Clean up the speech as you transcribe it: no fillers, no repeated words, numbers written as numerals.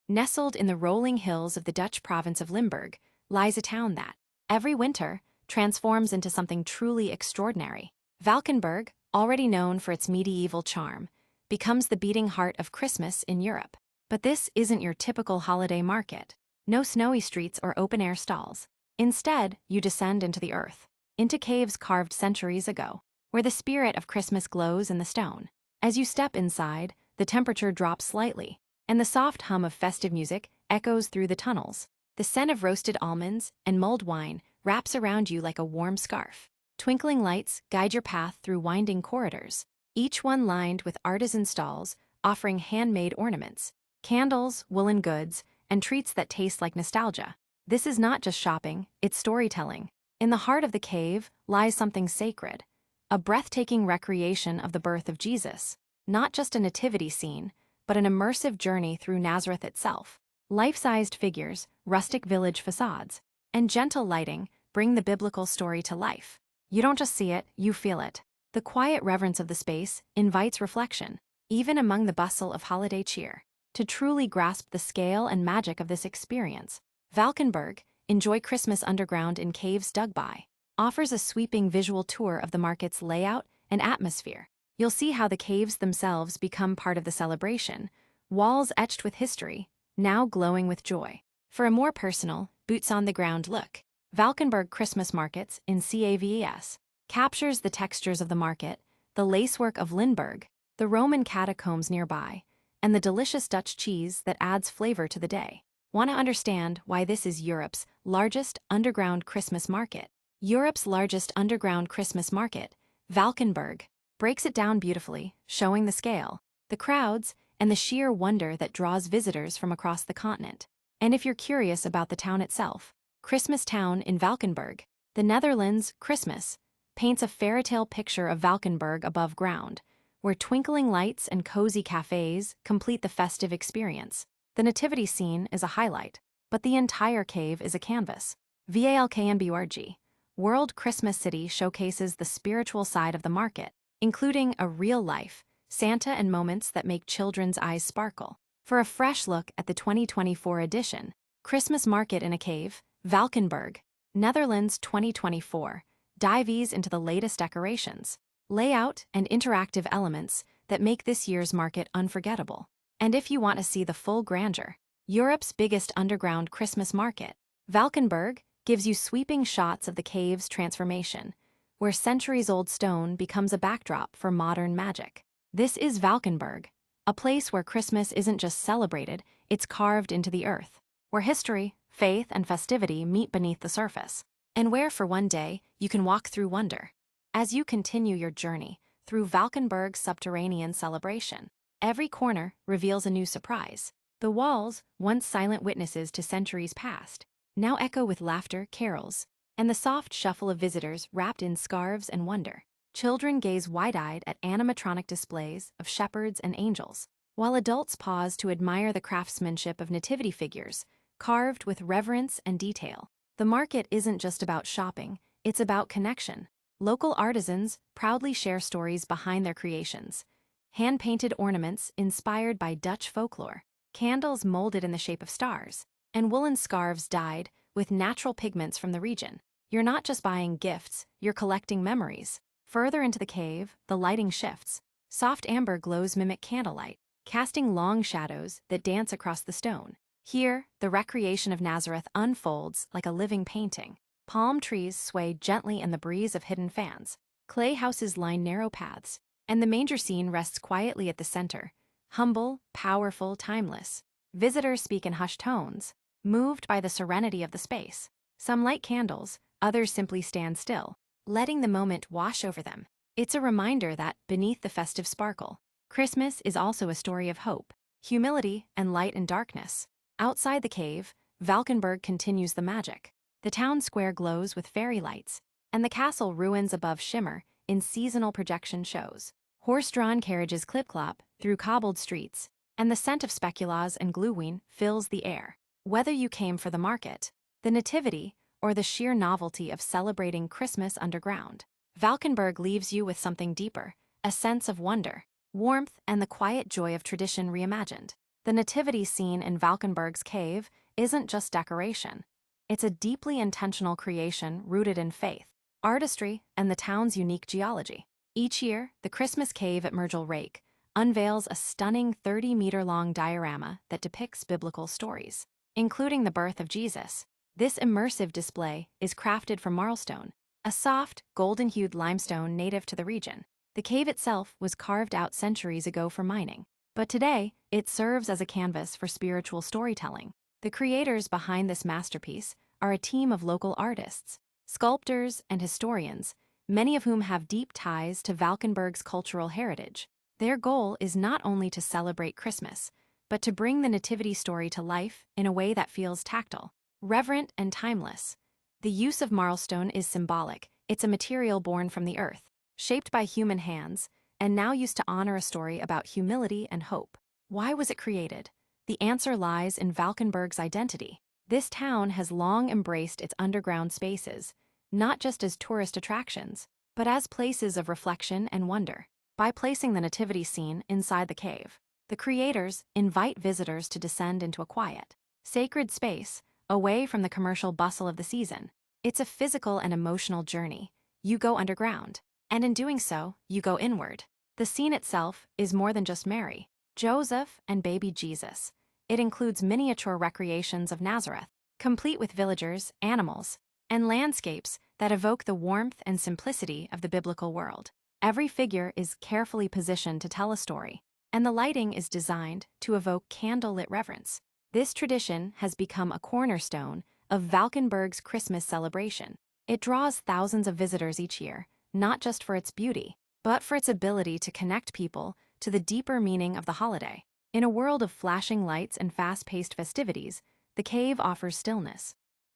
Nestled in the rolling hills of the Dutch province of Limburg lies a town that, every winter, transforms into something truly extraordinary. Valkenburg, already known for its medieval charm, becomes the beating heart of Christmas in Europe. But this isn't your typical holiday market. No snowy streets or open-air stalls. Instead, you descend into the earth, into caves carved centuries ago, where the spirit of Christmas glows in the stone. As you step inside, the temperature drops slightly, and the soft hum of festive music echoes through the tunnels. The scent of roasted almonds and mulled wine wraps around you like a warm scarf. Twinkling lights guide your path through winding corridors, each one lined with artisan stalls offering handmade ornaments, candles, woolen goods, and treats that taste like nostalgia. This is not just shopping, it's storytelling. In the heart of the cave lies something sacred, a breathtaking recreation of the birth of Jesus, not just a nativity scene, but an immersive journey through Nazareth itself. Life-sized figures, rustic village facades, and gentle lighting bring the biblical story to life. You don't just see it, you feel it. The quiet reverence of the space invites reflection, even among the bustle of holiday cheer. To truly grasp the scale and magic of this experience, Valkenburg, Enjoy Christmas Underground in Caves Dug By, offers a sweeping visual tour of the market's layout and atmosphere. You'll see how the caves themselves become part of the celebration, walls etched with history, now glowing with joy. For a more personal, boots-on-the-ground look, Valkenburg Christmas Markets in CAVES captures the textures of the market, the lacework of Limburg, the Roman catacombs nearby, and the delicious Dutch cheese that adds flavor to the day. Want to understand why this is Europe's largest underground Christmas market? Europe's largest underground Christmas market, Valkenburg, breaks it down beautifully, showing the scale, the crowds, and the sheer wonder that draws visitors from across the continent. And if you're curious about the town itself, Christmas Town in Valkenburg, the Netherlands, Christmas, paints a fairy-tale picture of Valkenburg above ground, where twinkling lights and cozy cafes complete the festive experience. The nativity scene is a highlight, but the entire cave is a canvas. Valkenburg, World Christmas City showcases the spiritual side of the market, including a real-life Santa and moments that make children's eyes sparkle. For a fresh look at the 2024 edition, Christmas Market in a Cave, Valkenburg, Netherlands 2024, dives into the latest decorations, layout, and interactive elements that make this year's market unforgettable. And if you want to see the full grandeur, Europe's biggest underground Christmas market, Valkenburg, gives you sweeping shots of the cave's transformation, where centuries-old stone becomes a backdrop for modern magic. This is Valkenburg, a place where Christmas isn't just celebrated, it's carved into the earth, where history, faith, and festivity meet beneath the surface, and where for one day you can walk through wonder. As you continue your journey through Valkenburg's subterranean celebration, every corner reveals a new surprise. The walls, once silent witnesses to centuries past, now echo with laughter, carols, and the soft shuffle of visitors wrapped in scarves and wonder. Children gaze wide-eyed at animatronic displays of shepherds and angels, while adults pause to admire the craftsmanship of nativity figures, carved with reverence and detail. The market isn't just about shopping, it's about connection. Local artisans proudly share stories behind their creations. Hand-painted ornaments inspired by Dutch folklore, candles molded in the shape of stars, and woolen scarves dyed with natural pigments from the region. You're not just buying gifts, you're collecting memories. Further into the cave, the lighting shifts. Soft amber glows mimic candlelight, casting long shadows that dance across the stone. Here, the recreation of Nazareth unfolds like a living painting. Palm trees sway gently in the breeze of hidden fans. Clay houses line narrow paths, and the manger scene rests quietly at the center. Humble, powerful, timeless. Visitors speak in hushed tones, moved by the serenity of the space. Some light candles, others simply stand still, letting the moment wash over them. It's a reminder that, beneath the festive sparkle, Christmas is also a story of hope, humility, and light and darkness. Outside the cave, Valkenburg continues the magic. The town square glows with fairy lights, and the castle ruins above shimmer in seasonal projection shows. Horse-drawn carriages clip-clop through cobbled streets, and the scent of speculoos and glühwein fills the air. Whether you came for the market, the nativity, or the sheer novelty of celebrating Christmas underground, Valkenburg leaves you with something deeper, a sense of wonder, warmth, and the quiet joy of tradition reimagined. The nativity scene in Valkenburg's cave isn't just decoration. It's a deeply intentional creation rooted in faith, artistry, and the town's unique geology. Each year, the Christmas cave at Myrtle Rake unveils a stunning 30-meter-long diorama that depicts biblical stories, including the birth of Jesus. This immersive display is crafted from marlstone, a soft, golden-hued limestone native to the region. The cave itself was carved out centuries ago for mining, but today it serves as a canvas for spiritual storytelling. The creators behind this masterpiece are a team of local artists, sculptors, and historians, many of whom have deep ties to Valkenburg's cultural heritage. Their goal is not only to celebrate Christmas, but to bring the nativity story to life in a way that feels tactile, reverent, and timeless. The use of marlstone is symbolic. It's a material born from the earth, shaped by human hands, and now used to honor a story about humility and hope. Why was it created? The answer lies in Valkenburg's identity. This town has long embraced its underground spaces, not just as tourist attractions, but as places of reflection and wonder. By placing the nativity scene inside the cave, the creators invite visitors to descend into a quiet, sacred space, away from the commercial bustle of the season. It's a physical and emotional journey. You go underground, and in doing so, you go inward. The scene itself is more than just Mary, Joseph, and baby Jesus. It includes miniature recreations of Nazareth, complete with villagers, animals, and landscapes that evoke the warmth and simplicity of the biblical world. Every figure is carefully positioned to tell a story, and the lighting is designed to evoke candlelit reverence. This tradition has become a cornerstone of Valkenburg's Christmas celebration. It draws thousands of visitors each year, not just for its beauty, but for its ability to connect people to the deeper meaning of the holiday. In a world of flashing lights and fast-paced festivities, the cave offers stillness.